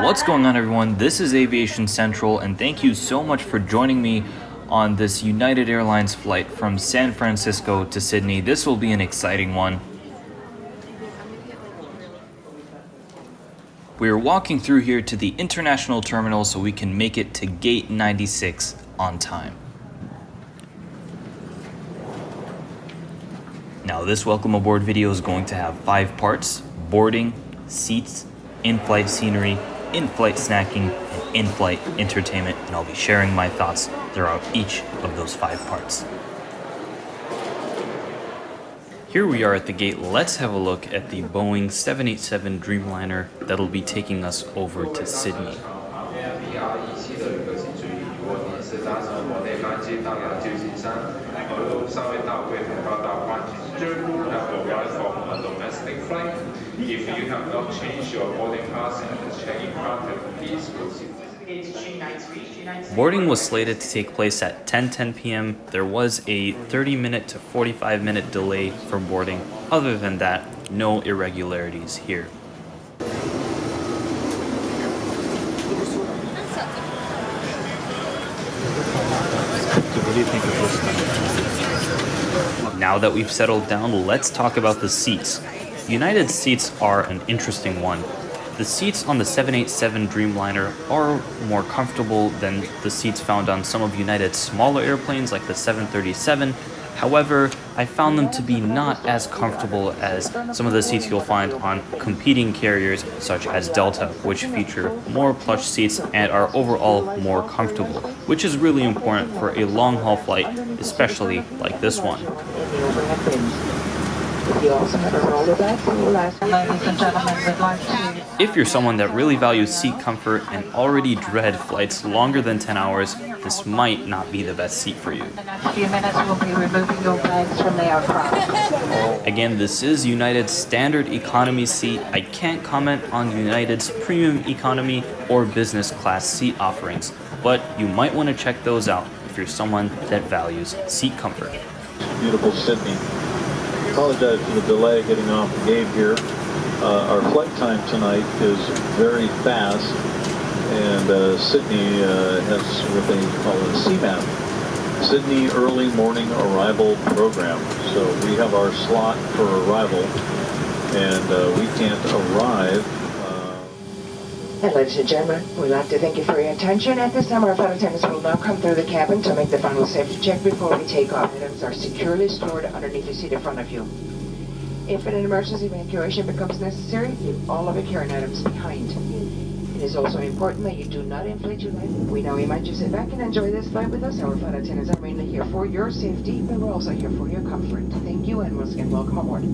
What's going on, everyone? This is Aviation Central, and thank you so much for joining me on this United Airlines flight from San Francisco to Sydney. This will be an exciting one. We're walking through here to the international terminal so we can make it to gate 96 on time. Now, this welcome aboard video is going to have 5 parts: boarding, seats, in-flight scenery, in-flight snacking, and in-flight entertainment, and I'll be sharing my thoughts throughout each of those 5 parts. Here we are at the gate. Let's have a look at the Boeing 787 Dreamliner that'll be taking us over to Sydney. If you have not changed your boarding pass and the check-in counter, please proceed. Boarding was slated to take place at 10:10 p.m. There was a 30-minute to 45-minute delay for boarding. Other than that, no irregularities here. What do you think of this? Now that we've settled down, let's talk about the seats. United's seats are an interesting one. The seats on the 787 Dreamliner are more comfortable than the seats found on some of United's smaller airplanes like the 737. However, I found them to be not as comfortable as some of the seats you'll find on competing carriers such as Delta, which feature more plush seats and are overall more comfortable, which is really important for a long-haul flight, especially like this one. If you're someone that really values seat comfort and already dread flights longer than 10 hours, this might not be the best seat for you. Again, this is United's standard economy seat. I can't comment on United's premium economy or business class seat offerings, but you might want to check those out if you're someone that values seat comfort. Beautiful Sydney. Apologize for the delay getting off the gate here. Our flight time tonight is very fast, and Sydney has what they call a CMAP, Sydney Early Morning Arrival Program. So we have our slot for arrival, and we can't arrive. Ladies and gentlemen, we'd like to thank you for your attention. At this time, our flight attendants will now come through the cabin to make the final safety check before we take off. Items are securely stored underneath the seat in front of you. If an emergency evacuation becomes necessary, leave all of your carrying items behind. It is also important that you do not inflate your life. We now invite you to sit back and enjoy this flight with us. Our flight attendants are mainly here for your safety, but we're also here for your comfort. Thank you, and once again, welcome aboard.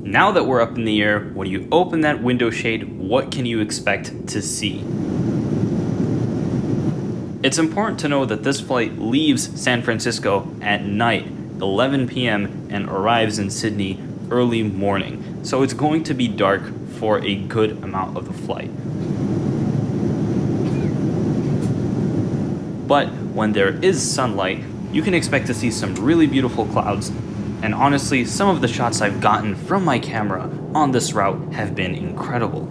Now that we're up in the air, when you open that window shade, what can you expect to see? It's important to know that this flight leaves San Francisco at night, 11 p.m., and arrives in Sydney early morning. So it's going to be dark for a good amount of the flight. But when there is sunlight, you can expect to see some really beautiful clouds. And honestly, some of the shots I've gotten from my camera on this route have been incredible.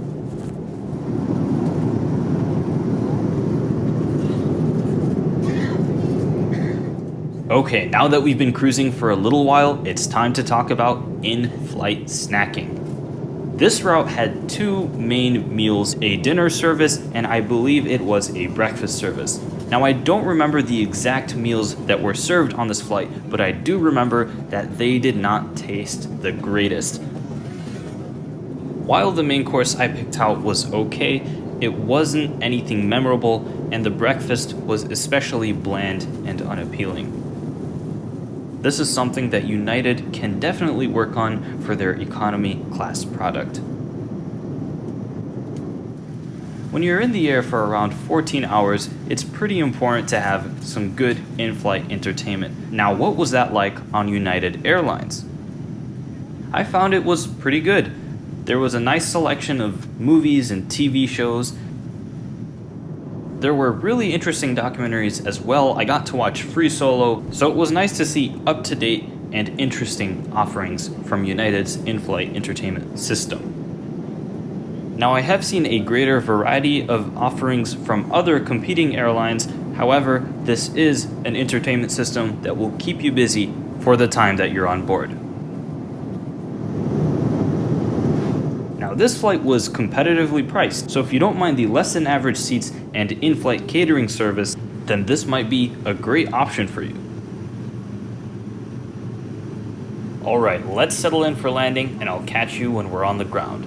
Okay, now that we've been cruising for a little while, it's time to talk about in-flight snacking. This route had two main meals, a dinner service, and I believe it was a breakfast service. Now I don't remember the exact meals that were served on this flight, but I do remember that they did not taste the greatest. While the main course I picked out was okay, it wasn't anything memorable, and the breakfast was especially bland and unappealing. This is something that United can definitely work on for their economy class product. When you're in the air for around 14 hours, it's pretty important to have some good in-flight entertainment. Now, what was that like on United Airlines? I found it was pretty good. There was a nice selection of movies and TV shows. There were really interesting documentaries as well. I got to watch Free Solo, so it was nice to see up-to-date and interesting offerings from United's in-flight entertainment system. Now, I have seen a greater variety of offerings from other competing airlines. However, this is an entertainment system that will keep you busy for the time that you're on board. Now, this flight was competitively priced, so if you don't mind the less than average seats and in-flight catering service, then this might be a great option for you. Alright, let's settle in for landing, and I'll catch you when we're on the ground.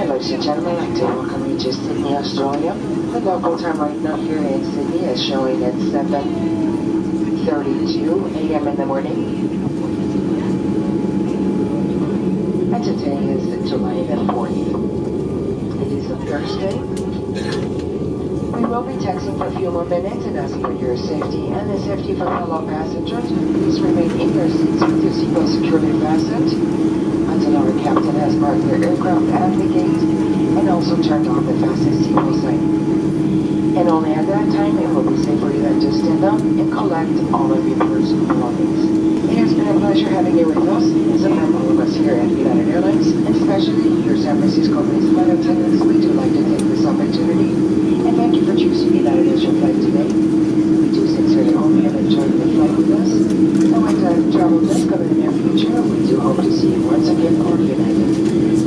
Ladies and gentlemen, I'd like to welcome you to Sydney, Australia. The local time right now here in Sydney is showing at 7:32 a.m. in the morning. And today is July the 4th. It is a Thursday. We will be taxiing for a few more minutes and ask for your safety and the safety of our fellow passengers. Please remain in your seats with your seatbelt securely fastened until our captain has marked their aircraft at the gate and also turned on the fasten seatbelt sign. And only at that time it will be safe for you then to stand up and collect all of your personal belongings. It has been a pleasure having you with us. So from all of us here at United Airlines, and especially your San Francisco-based flight attendants, we do like to take this opportunity and thank you for choosing United as your flight today. We do sincerely hope you have enjoyed the flight with us. And when the travel does come in the near future, we do hope to see you once again on United.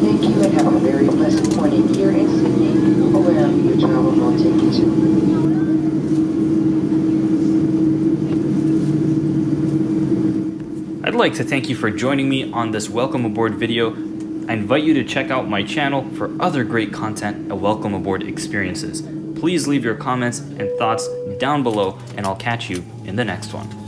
Thank you and have a very pleasant morning here in Sydney, where like to thank you for joining me on this Welcome Aboard video. I invite you to check out my channel for other great content and Welcome Aboard experiences. Please leave your comments and thoughts down below, and I'll catch you in the next one.